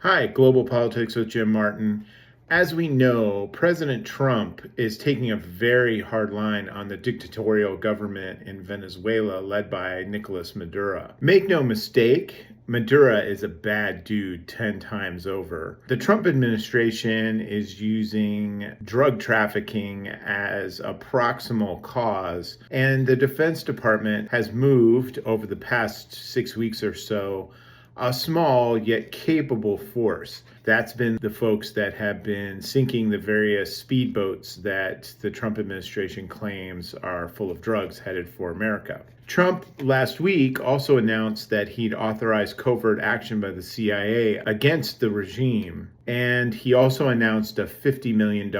Hi, Global Politics with Jim Martin. As we know, President Trump is taking a very hard line on the dictatorial government in Venezuela led by Nicolas Maduro. Make no mistake, Maduro is a bad dude 10 times over. The Trump administration is using drug trafficking as a proximal cause, and the Defense Department has moved over the past 6 weeks or so a small yet capable force. That's been the folks that have been sinking the various speedboats that the Trump administration claims are full of drugs headed for America. Trump last week also announced that he'd authorized covert action by the CIA against the regime. And he also announced a $50 million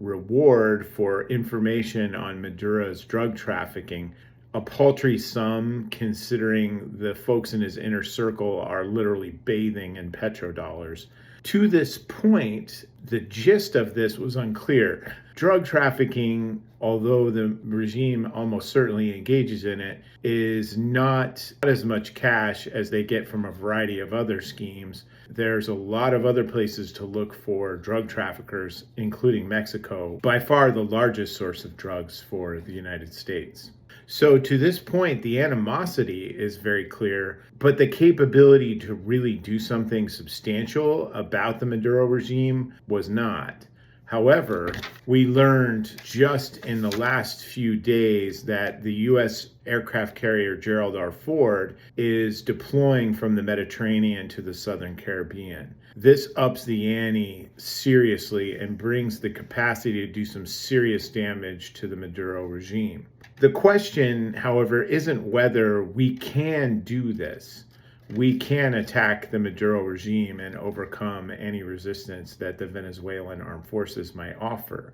reward for information on Maduro's drug trafficking. A paltry sum considering the folks in his inner circle are literally bathing in petrodollars. To this point, the gist of this was unclear. Drug trafficking, although the regime almost certainly engages in it, is not as much cash as they get from a variety of other schemes. There's a lot of other places to look for drug traffickers, including Mexico, by far the largest source of drugs for the United States. So to this point, the animosity is very clear, but the capability to really do something substantial about the Maduro regime was not. However, we learned just in the last few days that the U.S. aircraft carrier Gerald R. Ford is deploying from the Mediterranean to the Southern Caribbean. This ups the ante seriously and brings the capacity to do some serious damage to the Maduro regime. The question, however, isn't whether we can do this. We can attack the Maduro regime and overcome any resistance that the Venezuelan armed forces might offer.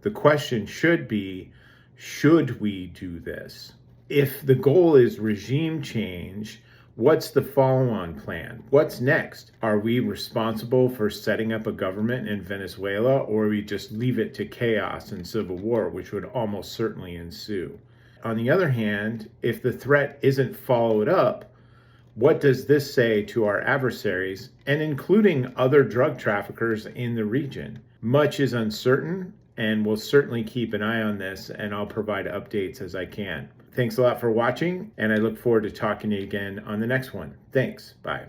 The question should be, should we do this? If the goal is regime change, what's the follow-on plan? What's next? Are we responsible for setting up a government in Venezuela, or we just leave it to chaos and civil war, which would almost certainly ensue? On the other hand, if the threat isn't followed up, what does this say to our adversaries, and including other drug traffickers in the region? Much is uncertain, and we'll certainly keep an eye on this, and I'll provide updates as I can. Thanks a lot for watching, and I look forward to talking to you again on the next one. Thanks. Bye.